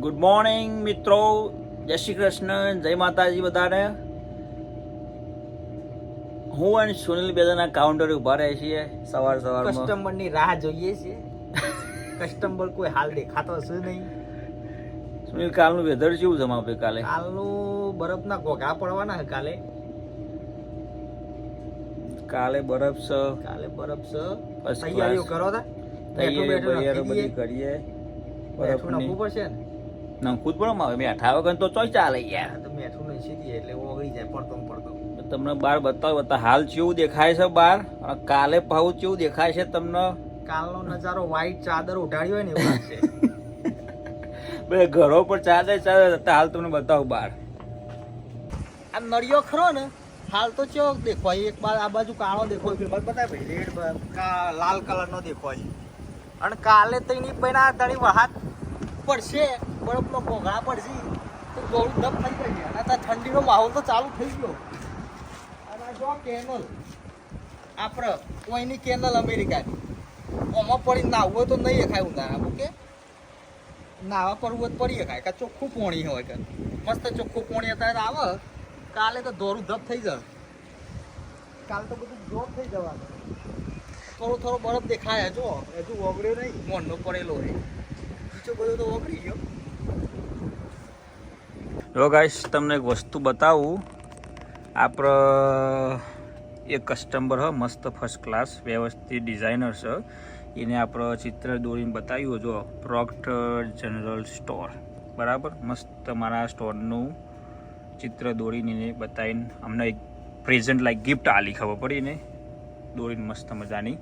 Good morning મિત્રો, જય શ્રી કૃષ્ણ, જય માતાજી બધાને. હું અને સુનિલ બેદાના કાઉન્ટર ઉભા રહે છીએ સવારમાં. કસ્ટમરની રાહ જોઈએ છીએ. કસ્ટમર કોઈ હાલ દેખાતો હશે નહીં. સુનિલ, કાલનું વેધર કેવું છે આપણે? કાલનું બરફના ઘોઘા પડવાના છે. કાલે બરફ છે. તૈયારીઓ કરો તા તૈયારીઓ બધી કરીએ. બેઠું નાખવું પડશે ને. નંખું જ પણ આવે મેઠા વગર તો ચોય ચાલે યાર. તો મેઠું નહીં સીધી એટલે ઓગળી જાય પડતો. તમને બાર બતાવો હાલ કેવું દેખાય છે બાર, અને કાલે ભાવ કેવું દેખાય છે તમને. કાલનો નજારો વ્હાઈટ ચાદર ઉઢાડી હોય ને એવું લાગશે. બે ઘરો પર ચાદર હાલ તમને બતાવું બાર. આ નળિયો ખરો ને હાલ તો ચેવો દેખાય, એક બાજુ આ બાજુ કાળો દેખાય, બતાય ભાઈ રેડ લાલ કલરનો દેખાય. અને કાલે તો એની પહેલા તણી વહાત પડશે, બરફનો ઘોઘા પડશે તો ગોળું ડબ થઈ ગઈ. અને ત્યાં ઠંડીનો માહોલ તો ચાલુ થઈ ગયો. અને જો કેનલ આપણે કોઈની કેનલ અમેરિકાની ઓમાં પડી નાહવું હોય તો નહીં ખાય ઉનાળા. ઓકે, નાહવા પડવું હોય તો પડી ખાય. કાં ચોખ્ખું પોણી હોય કે મસ્ત ચોખ્ખું પોણી અત્યારે આવે. કાલે તો દોરું ધપ થઈ જાય. કાલે તો બધું જોબ થઈ જવાનું. થોડો બરફ દેખાય જો, હજુ ઓગળ્યો નહીં, મોનનો પડેલો હોય. બીજો બધો તો ઓગળી ગયો. જો ગાઈસ, તમને એક વસ્તુ બતાવું. આપણે એક કસ્ટમર હ મસ્ત ફર્સ્ટ ક્લાસ વ્યવસ્થિત ડિઝાઇનર છે, એને આપણે ચિત્ર દોરીને બતાવ્યું. જો પ્રોક્ટર જનરલ સ્ટોર, બરાબર. મસ્ત મારા સ્ટોરનું ચિત્ર દોરીને એને બતાવીને અમને એક પ્રેઝન્ટ લાઈક ગિફ્ટ આલી, ખબર પડી ને, દોરીને મસ્ત મજાની.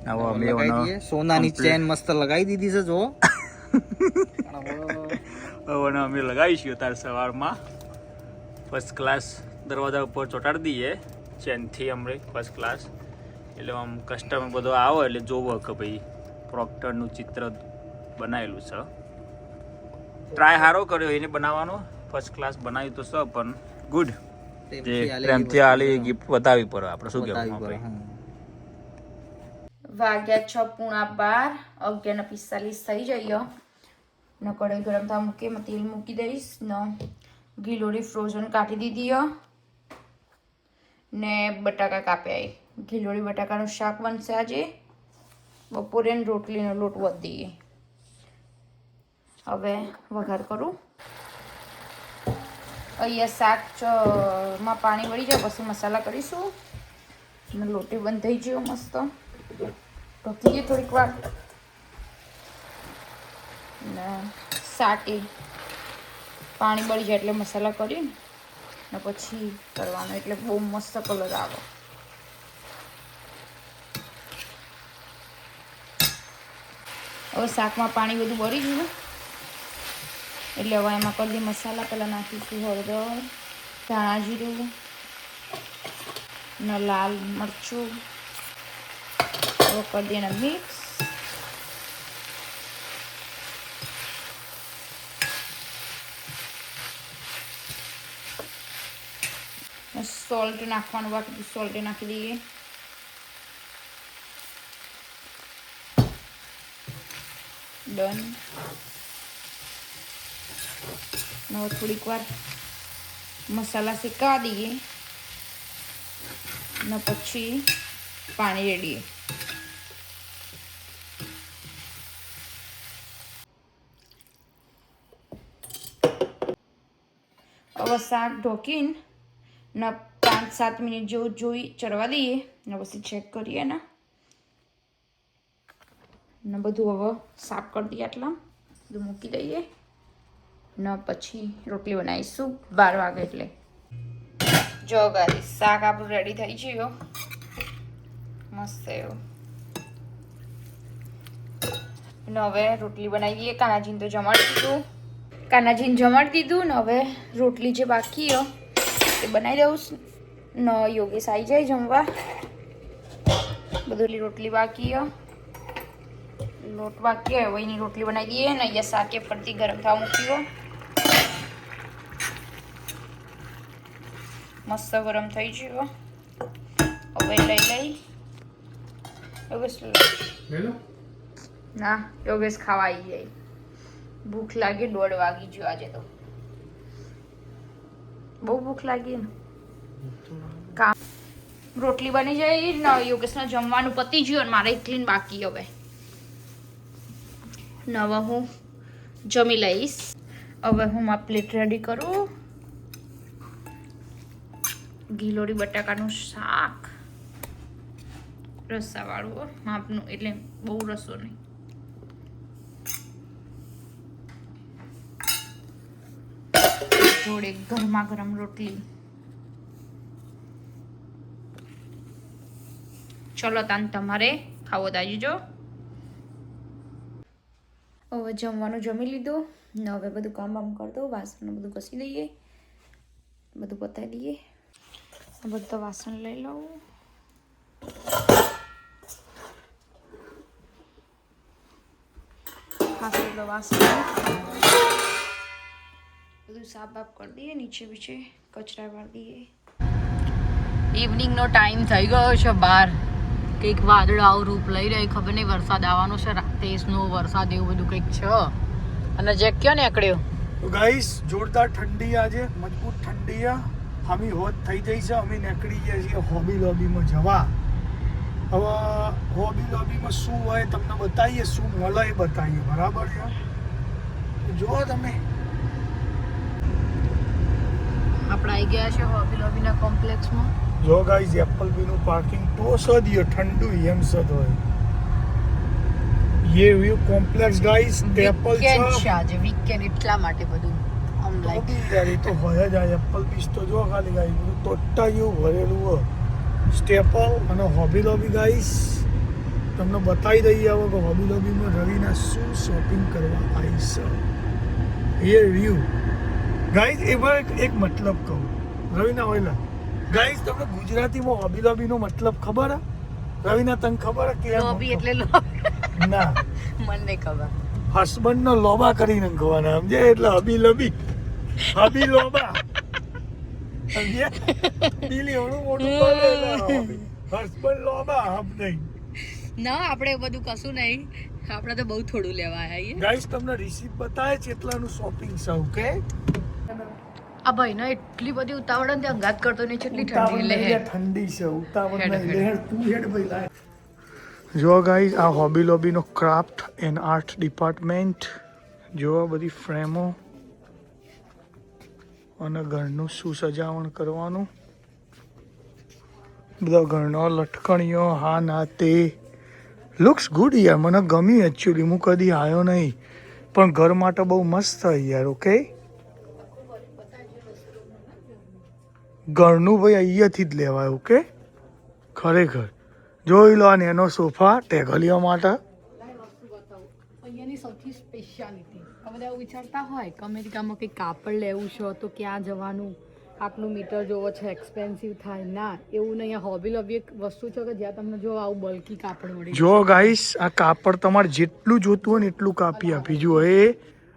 હવે અમે સોનાની ચેન મસ્ત લગાવી દીધી છે જો. હવે અમે લગાવીશું તાર સવારમાં. ફર્સ્ટ ક્લાસ દરવાજા ઉપર ચોંટાડી દઈએ ચેનથી અમને ફર્સ્ટ ક્લાસ. એટલે આમ કસ્ટમર બધો આવે એટલે જોવો કે ભાઈ પ્રોક્ટરનું ચિત્ર બનાવેલું છે. ટ્રાય સારો કર્યો એને બનાવવાનો, ફર્સ્ટ ક્લાસ બનાવ્યું તો છે, પણ ગુડ. જે પ્રેમથી આલી ગિફ્ટ બતાવી પડે આપણે. શું કહેવું ભાઈ? વાગ્યા 6:12, 11:45 થઈ જઈએ. ને કઢાઈ ગરમ થવા મૂકી, તેલ મૂકી દઈશ ને ગીલોરી ફ્રોઝન કાઢી દીધી ને બટાકા કાપ્યા. ગીલોરી બટાકાનું શાક બનશે આજે. બપોરે રોટલીનો લોટ વધી દઈએ. હવે વઘાર કરું. અહીંયા શાકમાં પાણી વળી જાય પછી મસાલા કરીશું. ને લોટી બંધ થઈ ગયો મસ્ત. ઢોકી ગઈ થોડીક વાર ને સાટી પાણી બળી જાય એટલે મસાલા કરી ને પછી કરવાનો, એટલે બહુ મસ્ત કલર આવે. હવે શાકમાં પાણી બધું બળી ગયું એટલે હવે એમાં કરી દઈએ મસાલા. પહેલાં નાખીશું હળદર, ધાણા જીરું ને લાલ મરચું. હવે કરી દઈએ ને મિક્સ. સોલ્ટ નાખવાનું બાકી, સોલ્ટ નાખી દઈએ. ડન. હવે થોડીક વાર મસાલા શેકાવા દઈએ ને પછી પાણી રેડીએ. હવે શાક ઢોકીને ને 5-7 મિનિટ જેવું જોઈ ચડવા દઈએ ને પછી ચેક કરીએ ને બધું હવે સાફ કરી દઈએ. આટલા બધું મૂકી દઈએ ને પછી રોટલી બનાવીશું 12 વાગે એટલે. જો ગાઈસ, શાક આપણું રેડી થઈ ગયું મસ્ત એવું. ને હવે રોટલી બનાવીએ. કાનાજીને તો જમાડી દીધું ને હવે રોટલી જે બાકી એ બનાવી દઉં ને યોગેશ આવી જાય જમવા. બધું રોટલી બાકી લોટ બાકી હોય હવે એની રોટલી બનાવી દઈએ ને અહીંયા શાકે ફરતી ગરમ થવા મૂક્યો. મસ્ત ગરમ થઈ ગયો. હવે લઈ યોગેશ ના યોગેશ ખાવા આવી જાય. ભૂખ લાગી 1:30 વાગી ગયો આજે તો બહુ ભૂખ લાગી ને કામ રોટલી બની જાય ને યોગેશને જમવાનું પતી ગયું અને મારે એકલીને બાકી હવે નવા હું જમી લઈશ હવે હું મારી પ્લેટ રેડી કરું ગીલોડી બટાકાનું શાક રસાવાળું માપનું એટલે બહુ રસો નહીં જોડે ગરમા ગરમ રોટલી ચલો તાન તમારે ખાવો દાજીજો હવે જમવાનું જમી લીધું ને હવે બધું કામ બામ કરી દો વાસણ બધું ઘસી દઈએ બધું પતાવી દઈએ બધા વાસણ લઈ લઉં વાસણ બધું સાફ બાફ કરી દઈએ નીચે બીચે કચરા વાળી દઈએ ઇવનિંગનો ટાઈમ થઈ ગયો છે બહાર કંઈક વાદળાઓ રૂપ લઈ રહી ખબર નહીં વરસાદ આવવાનો છે રાતે સ્નો વરસાદ એવું બધું કંઈક છે અને જે ક્યાં નીકળ્યો તો ગાઈસ જોરદાર ઠંડી આજે મજબૂત ઠંડી હમી હોત થઈ જઈ છે અમે નીકળી ગયા છીએ હોબી લોબીમાં જવા હવે હોબી લોબીમાં શું હોય તમને બતાવીએ શું મળે એ બતાવીએ બરાબર છે જુઓ તમે આપણે આવી ગયા છે હોબી લોબીના કોમ્પ્લેક્સમાં જો ગાઈસ એપલબીનું પાર્કિંગ તો સદીય ઠંડુ એમ સદ હોય ये view complex guys Apple weekend છે આજે વીકેન્ડ એટલા માટે બધું આમ લાઈક યાર એ તો હોય જ આ એપલ બીચ તો જો ખાલી ગાઈસ બધું તોટા જેવું ભરેલું હોય સ્ટેપલ અને હોબી લોબી ગાઈસ તમને બતાવી દઈએ હવે કે હોબી લોબીમાં રવિના શું શોપિંગ કરવા આવી છે એ વ્યૂ ગાઈસ એમાં એક મતલબ કહું રવિના ઓયલા ગાઈસ તમને ગુજરાતીમાં હોબી લોબીનો મતલબ ખબર હે રવિના તને ખબર હે કે લોબી એટલે લોબી ના મને નહીં ખબર હસબન્ડ નો લોબા કરીને નાખવાના સમજે એટલે હબી લબી હબી લોબા સમજે દિલી ઓણું મોટું હસબન્ડ લોબા હબ નહીં ના આપણે બધું કશું નહીં આપણે તો બહુ થોડું લેવા આવ્યા ગાઈસ તમને રિસીપ્ટ બતાવે છે એટલાનું શોપિંગ છે ઓકે આ ભાઈ ને એટલી બધી ઉતાવળ ને અંગાત કરતો નહીં કેટલી ઠંડી લે ઠંડી છે ઉતાવળ નહીં લહેર તું હેડ ભાઈ લાય જો ગાઈસ આ હોબી લોબીનો ક્રાફ્ટ એન્ડ આર્ટ ડિપાર્ટમેન્ટ જો બધી ફ્રેમો અને ઘરનું શું સજાવણ કરવાનું બધા ઘરનો લટકણીઓ હા ના તે લુક્સ ગુડ યાર મને ગમ્યું એકચ્યુઅલી હું કદી આવ્યો નહીં પણ ઘર માટે બહુ મસ્ત યાર ઓકે ઘરનું ભાઈ અહીંયાથી જ લેવાય ઓકે ખરેખર જોઈ લો ને એનો સોફા ટેકલીઓ માટે અહીંયાની સૌથી સ્પેશિયાલિટી હવે એવું વિચારતા હોય કે અમેરિકામાં કંઈક કાપડ લેવું છે તો ક્યાં જવાનું આટલું મીટર જોવો છે એક્સપેન્સિવ થાય ના એવું નહીં આ હોબી લોબી એક વસ્તુ છે કે જ્યાં તમને જો આવું બલ્કી કાપડ મળી જો ગાઈસ આ કાપડ તમારે જેટલું જોતું હોય ને એટલું કાપી આપી જો એ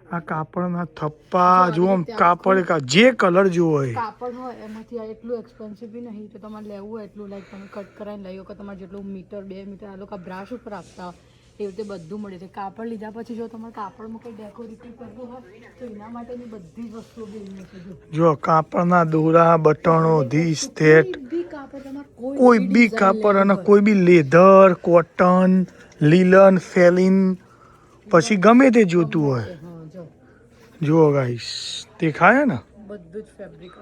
આ કાપડના થપ્પા જો આમ કાપડ જે કલર જોવો હોય કાપડ હોય એમાંથી આ એટલું એક્સપેન્સિવ બી નહીં તો તમારે લેવું હોય એટલું લાઈક તમે કટ કરાવીને લઈ કે તમારે જેટલું મીટર 2 મીટર આ લોકો બ્રાશ ઉપર આપતા હોય એવી રીતે બધું મળે છે કાપડ લીધા પછી જો તમારે કાપડમાં કંઈ ડેકોરેટિવ કરવું હોય તો એના માટેની બધી જ વસ્તુઓ બી જો કાપડના દોરા બટણો ધીસ ધેટ કોઈ બી કાપડ અને કોઈ બી લેધર કોટન લીલન ફેલિન પછી ગમે તે જોતું હોય જુઓ ગાઈસ દેખાય ને બધું જ ફેબ્રિક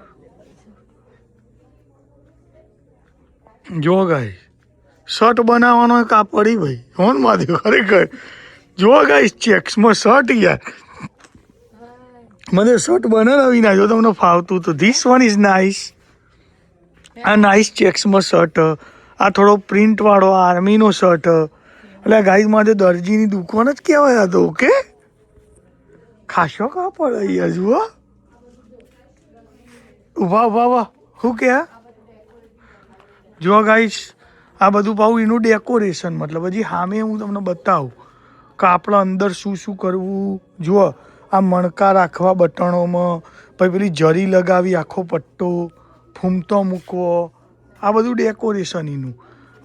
જો ગાઈસ શર્ટ બનાવવાનો કાપડ ઈ ભાઈ હોન માં ખરેખર જો ગાઈસ ચેક્સમાં શર્ટ યાર મને શર્ટ બનાવી નાખ્યો તમને ફાવતું તો ધીસ વન ઇઝ નાઇસ આ નાઇસ ચેક્સમાં શર્ટ આ થોડો પ્રિન્ટ વાળો આર્મીનો શર્ટ એટલે ગાઈસ માટે દરજીની દુકાન જ કહેવાય હતો ઓકે ખાસો કાપડ અહીંયા જુઓ ઉભા ઉભા ઉભા શું કે જો ગાઈસ આ બધું પાછું એનું ડેકોરેશન મતલબ હજી સામે હું તમને બતાવું કે આપણે અંદર શું શું કરવું જુઓ આ મણકા રાખવા બટણોમાં પછી પેલી જરી લગાવી આખો પટ્ટો ફૂમતો મૂકવો આ બધું ડેકોરેશન એનું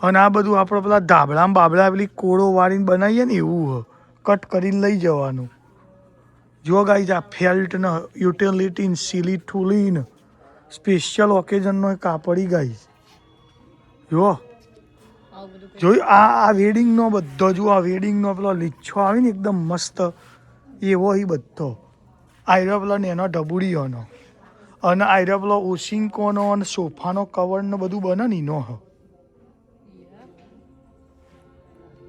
અને આ બધું આપણે પેલા ધાબળા બાબળા પેલી કોળો વાળીને બનાવીએ ને એવું કટ કરીને લઈ જવાનું જો ગાઈઝ આ ફેલ્ટ ને યુટિલિટી સીલી ટુલીન સ્પેશિયલ ઓકેઝનનો એક કાપડી ગાઈઝ જો જોયું આ વેડિંગનો બધો જો આ વેડિંગનો પેલો લીચ્છો આવે ને એકદમ મસ્ત એવો ઈ બધો આયરો પેલો નેનો ઢબુડીઓનો અને આયરો પેલો ઓશિંકોનો અને સોફાનો કવર ને બધું બને ને એનો હ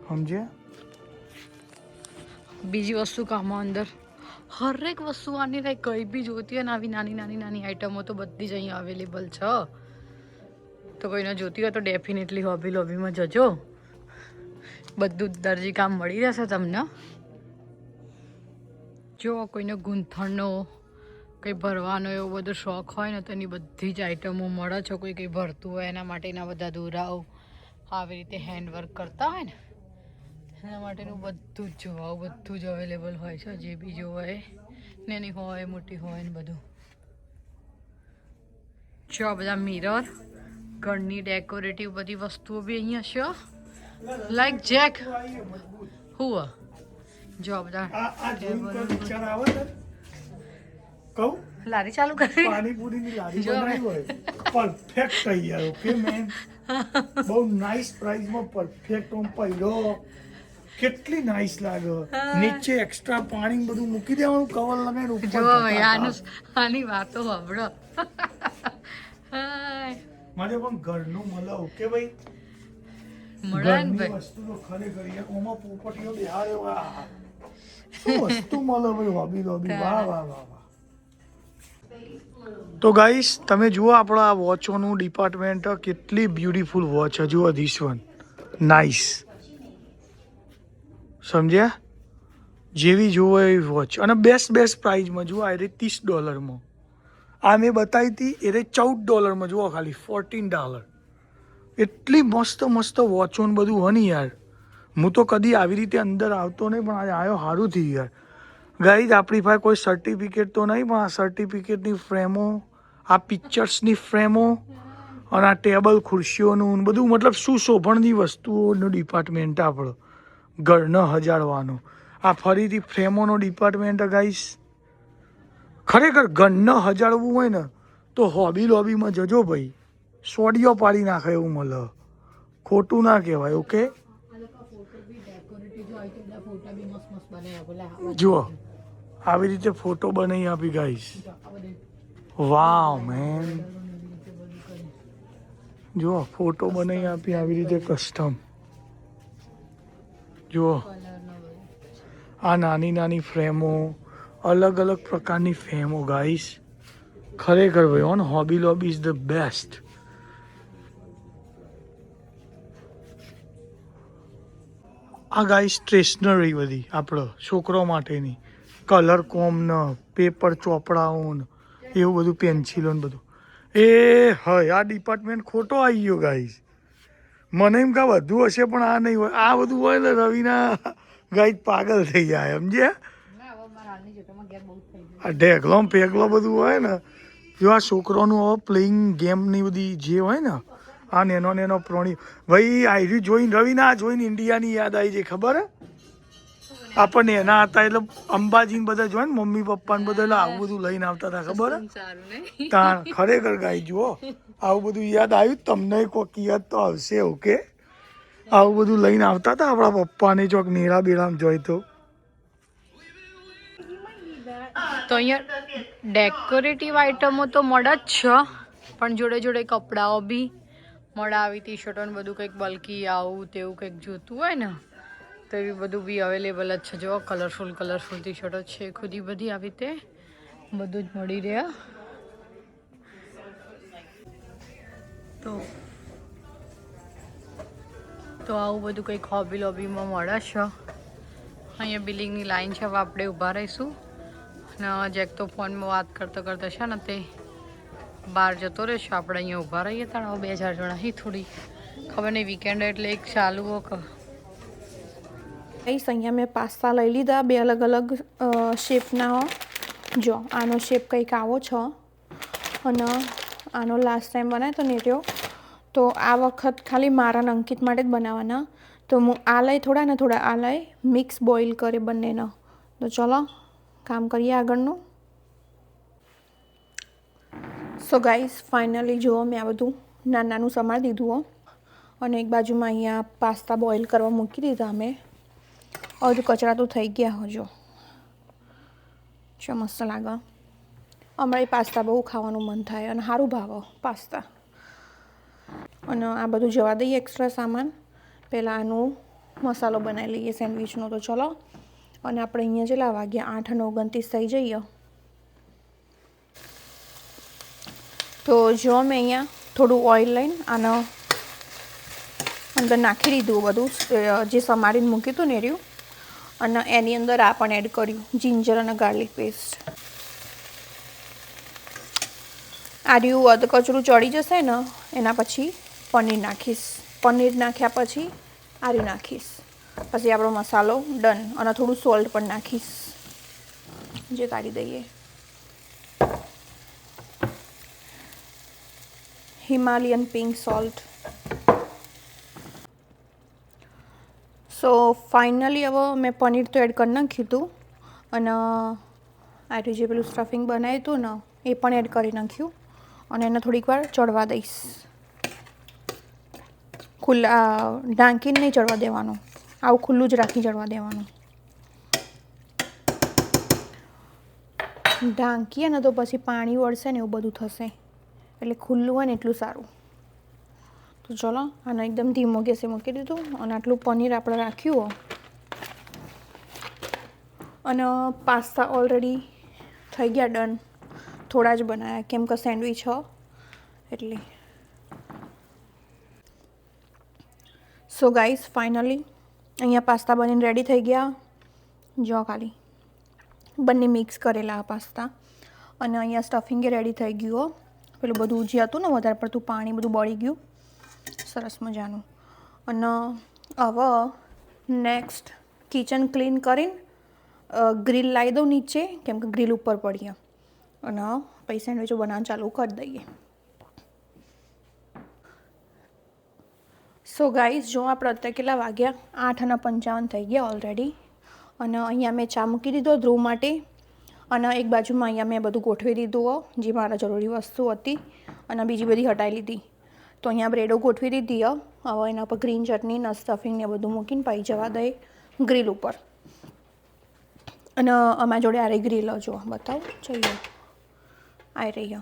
સમજે. બીજી વસ્તુ કામમાં અંદર હરેક વસ્તુ આની લાઈક કઈ બી જોતી હોય ને આવી નાની નાની નાની આઈટમો તો બધી જ અહીંયા અવેલેબલ છે. તો કોઈને જોતી હોય તો ડેફિનેટલી હોબી લોબીમાં જજો. બધું જ દરજી કામ મળી રહેશે તમને. જો કોઈને ગૂંથણનો કંઈ ભરવાનો એવો બધો શોખ હોય ને તો એની બધી જ આઈટમો મળે છે. કોઈ કંઈ ભરતું હોય એના માટેના બધા દોરાઓ આવી રીતે હેન્ડવર્ક કરતા હોય ને એના માટેનું બધું જ જોવા બધું જ અવેલેબલ હોય છે. જે બી જોવાય નાની હોય મોટી હોય ને બધું. જો બધા મિરર ઘરની ડેકોરેટિવ બધી વસ્તુઓ બી અહીંયા છે. લાઈક જેક હુઆ જો બધા કહું લારી ચાલુ કરી પાણીપુરીની લારી બનાવી હોય પરફેક્ટ તૈયાર ઓકે મેન બહુ નાઇસ પ્રાઇસમાં પરફેક્ટ ઓમ પડ્યો કેટલી નાઇસ લાગે. નીચે એક્સ્ટ્રા પાણી બધું મૂકી દેવાનું કવર લગાવીને ઉપર જો આની વાતો સાંભળો. મારે પણ ઘરનું મળે ઓકે ભાઈ મળે ને ઘરની ભાઈ વસ્તુ તો ખરેખર યાર ઓમાં પોપટીઓ બિહારે વાહ શું વસ્તુ મળે ભાઈ હોબી લોબી વાહ વાહ વાહ વાહ. તો ગાઈસ તમે જુઓ આપણા આ વોચોનું ડિપાર્ટમેન્ટ કેટલી બ્યુટીફુલ વોચ છે. જુઓ ધીસ વન નાઇસ સમજ્યા જેવી જુઓ એવી વોચ અને બેસ્ટ પ્રાઇઝમાં જુઓ આ $30 આ મેં બતાવી હતી એ $14 જુઓ ખાલી $14. એટલી મસ્ત મસ્ત વોચો ને બધું હોય ને યાર. હું તો કદી આવી રીતે અંદર આવતો નહીં પણ આજે આવ્યો સારું થયું યાર. ગાઈઝ આપણી પાસે કોઈ સર્ટિફિકેટ તો નહીં પણ આ સર્ટિફિકેટની ફ્રેમો આ પિક્ચર્સની ફ્રેમો અને આ ટેબલ ખુરશીઓનું બધું મતલબ સુશોભણની વસ્તુઓનું ડિપાર્ટમેન્ટ આપણો ઘરને હજાડવાનો. આ ફરીથી ફ્રેમોનો ડિપાર્ટમેન્ટ ગાઈઝ ખરેખર ઘરને હજાડવું હોય ને તો હોબી લોબીમાં જજો ભાઈ. સોડિયો પાડી નાખે એવું મળે ખોટું ના કહેવાય ઓકે. જુઓ આવી રીતે ફોટો બનાવી આપી ગાઈસ વાવ મેન. જુઓ ફોટો બનાવી આપી આવી રીતે કસ્ટમ. જુઓ આ નાની નાની ફ્રેમો અલગ અલગ પ્રકારની ફ્રેમો ગાઈસ ખરેખર ભાઈ on hobby lobby is the best. આ ગાઈ સ્ટેશનરી બધી આપણો છોકરો માટેની કલર કોમ ને પેપર ચોપડાઓ ને એવું બધું પેન્સિલો ને બધું એ હોય આ ડિપાર્ટમેન્ટ ખોટો આવી ગયો ગાઈસ. મને એમ કાં બધું હશે પણ આ નહીં હોય. આ બધું હોય ને રવિના ગાઈસ પાગલ થઈ જાય સમજ્યા. આ ઢેકલો પેગલો બધું હોય ને જો આ છોકરોનું હવે પ્લેઇંગ ગેમની બધી જે હોય ને આ નેનો પ્રાણી ભાઈ આયરી જોઈને રવિના જોઈને ઇન્ડિયાની યાદ આવી જાય ખબર હે. આપણને એના હતા એટલે અંબાજી બધા જોઈને મમ્મી પપ્પા ને બધા એટલે આવું બધું લઈને આવતા હતા ખબર હે. તાણ ખરેખર ગાઈ જુઓ આવું બધું યાદ આવ્યું તમને કોઈક યાદ તો આવશે ઓકે. આવું બધું લઈને આવતા હતા આપણા પપ્પાને ચોક નેરા બેરામ જોઈ તો. તો અહીંયા ડેકોરેટિવ આઈટમો તો મળે જ છે પણ જોડે જોડે કપડાઓ બી મળે. આવી ટી શર્ટો ને બધું કંઈક બલ્કી આવું તેવું કંઈક જોતું હોય ને તો એ બધું બી અવેલેબલ જ છે. જો કલરફુલ ટી શર્ટો છે ખુદી બધી આવી રીતે બધું જ મળી રહ્યા. તો આવું બધું કંઈક હોબી લોબીમાં મળે છે. અહીંયા બિલિંગની લાઈન છે હવે આપણે ઊભા રહીશું અને જેક તો ફોનમાં વાત કરતા કરતા છે ને તે બહાર જતો રહેશે. આપણે અહીંયા ઊભા રહીએ તાણ 2-4 જણા હી થોડી ખબર નહીં વીકેન્ડ એટલે એક ચાલુ હો. અહીંયા મેં પાસ્તા લઈ લીધા 2 અલગ અલગ શેપના. જો આનો શેપ કંઈક આવો છે અને આનો લાસ્ટ ટાઈમ બનાવ્યો તો ને રહ્યો તો આ વખત ખાલી મારા અંકિત માટે જ બનાવવાના. તો હું આ લઈ થોડા ને થોડા આ લઈ મિક્સ બોઇલ કરે બંનેનો. તો ચલો કામ કરીએ આગળનું. સો ગાઈસ ફાઇનલી જુઓ મેં આ બધું નાનું સમારી દીધું હો, અને એક બાજુમાં અહીંયા પાસ્તા બોઇલ કરવા મૂકી દીધા અમે. અડધું કચરા તો થઈ ગયા હો, જો મસ્ત લાગે. અમારે પાસ્તા બહુ ખાવાનું મન થાય અને સારું ભાવે પાસ્તા. અને આ બધું જવા દઈએ એક્સ્ટ્રા સામાન. પહેલાં આનું મસાલો બનાવી લઈએ સેન્ડવિચનો. તો ચલો, અને આપણે અહીંયા જેટલા વાગ્યા 8:29 થઈ જઈએ. તો જો મેં અહીંયા થોડું ઓઇલ લઈને આનો અંદર નાખી દીધું બધું જે સમારીને મૂક્યું હતું ને રહ્યું, અને એની અંદર આ પણ એડ કર્યું જિંજર અને ગાર્લિક પેસ્ટ. આ રહ્યું અધ કચરું ચડી જશે ને એના પછી પનીર નાખીશ. પનીર નાખ્યા પછી આ રહ્યું નાખીશ. પછી આપણો મસાલો ડન, અને થોડું સોલ્ટ પણ નાખીશ જે કાઢી દઈએ. Himalayan pink salt. So finally હવે મેં પનીર તો એડ કરી નાખ્યું હતું, અને આ જે પેલું સ્ટફિંગ બનાવ્યું હતું ને એ પણ એડ કરી નાખ્યું, અને એને થોડીક વાર ચડવા દઈશ. ખુલ્લા ઢાંકીને નહીં ચડવા દેવાનું, આવું ખુલ્લું જ રાખી ચડવા દેવાનું. ઢાંકીએ ને તો પછી પાણી વળશે ને એવું બધું થશે, એટલે ખુલ્લું હોય ને એટલું સારું. તો ચલો આને એકદમ ધીમો ગેસે મૂકી દીધું, અને આટલું પનીર આપણે રાખ્યું. અને પાસ્તા ઓલરેડી થઈ ગયા ડન. થોડા જ બનાવ્યા કેમ કે સેન્ડવિચ હો એટલે. સો ગાઈસ ફાઇનલી અહીંયા પાસ્તા બનીને રેડી થઈ ગયા. જો ખાલી બંને મિક્સ કરેલા પાસ્તા, અને અહીંયા સ્ટફિંગ એ રેડી થઈ ગયું. પેલું બધું જે હતું ને વધારે પડતું પાણી બધું બળી ગયું સરસ મજાનું. અને હવે નેક્સ્ટ કિચન ક્લીન કરીને ગ્રીલ લાવી દઉં નીચે, કેમ કે ગ્રીલ ઉપર પડીએ, અને પછી સેન્ડવિચો બનાવવાનું ચાલુ કરી દઈએ. સો ગાઈઝ જો આપણે અત્યારે કેટલા વાગ્યા 8:55 થઈ ગયા ઓલરેડી. અને અહીંયા મેં ચા મૂકી દીધો ધ્રુવ માટે, અને એક બાજુમાં અહીંયા મેં બધું ગોઠવી દીધું જે મારા જરૂરી વસ્તુ હતી, અને બીજી બધી હટાવી લીધી. તો અહીંયા બ્રેડો ગોઠવી દીધી. હવે એના પર ગ્રીન ચટણી ને સ્ટફિંગ ને બધું મૂકીને પાઈ જવા દઈએ ગ્રીલ ઉપર. અને અમારા જોડે આ રહી ગ્રીલ, જો બતાવો જોઈએ આ રહી,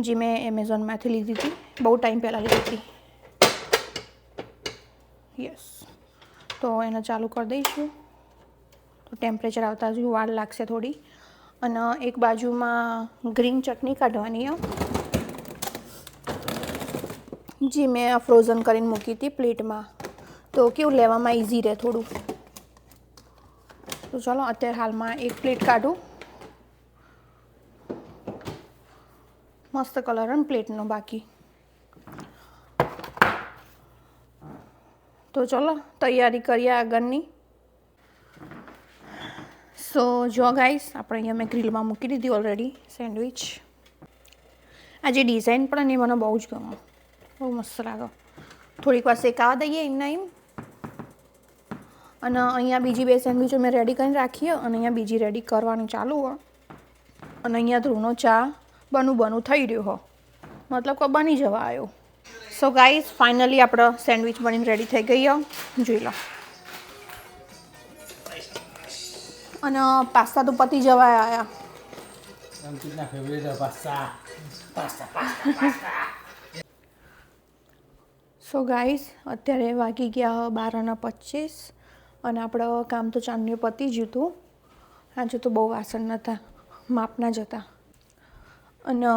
જે મેં એમેઝોનમાંથી લીધી હતી, બહુ ટાઈમ પહેલાં લીધી હતી. યસ, તો એને ચાલુ કરી દઈશું. તો ટેમ્પરેચર આવતા હજુ વાર લાગશે થોડી. અને એક બાજુમાં ગ્રીન ચટણી કાઢવાની જે મેં ફ્રોઝન કરીને મૂકી હતી પ્લેટમાં, તો કેવું લેવામાં ઇઝી રહે થોડું. તો ચાલો અત્યારે હાલમાં એક પ્લેટ કાઢું. મસ્ત કલર અને પ્લેટનો બાકી. તો ચલો તૈયારી કરીએ આગળની. સો જો ગાઈસ આપણે અહીંયા મેં ગ્રીલમાં મૂકી દીધી ઓલરેડી સેન્ડવિચ. આ જે ડિઝાઇન પણ એ મને બહુ જ ગમે, બહુ મસ્ત લાગે. થોડીક વાર શેકાવા દઈએ એમના એમ. અને અહીંયા બીજી બે સેન્ડવિચો મેં રેડી કરીને રાખીએ, અને અહીંયા બીજી રેડી કરવાનું ચાલુ હોય. અને અહીંયા ધ્રુવનો ચા બનું થઈ રહ્યો હો, મતલબ કે બની જવા આવ્યો. સો ગાઈસ ફાઇનલી આપણો સેન્ડવિચ બનીને રેડી થઈ ગઈ, જોઈ લો. અને પાસ્તા તો પતી જવા આવ્યા. સો ગાઈસ અત્યારે વાગી ગયા 12:25, અને આપણે કામ તો ચાંદની પતી જ હતું. આજે તો બહુ વાસણ નહોતા, માપના જ હતા. અને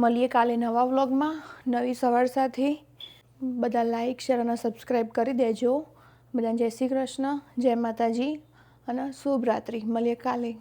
મળીએ કાલે નવા વ્લોગમાં નવી સવાર સાથે. બધા લાઈક શેર અને સબસ્ક્રાઈબ કરી દેજો. બધાને જય શ્રી કૃષ્ણ, જય માતાજી અને શુભ રાત્રિ. મળીએ કાલે.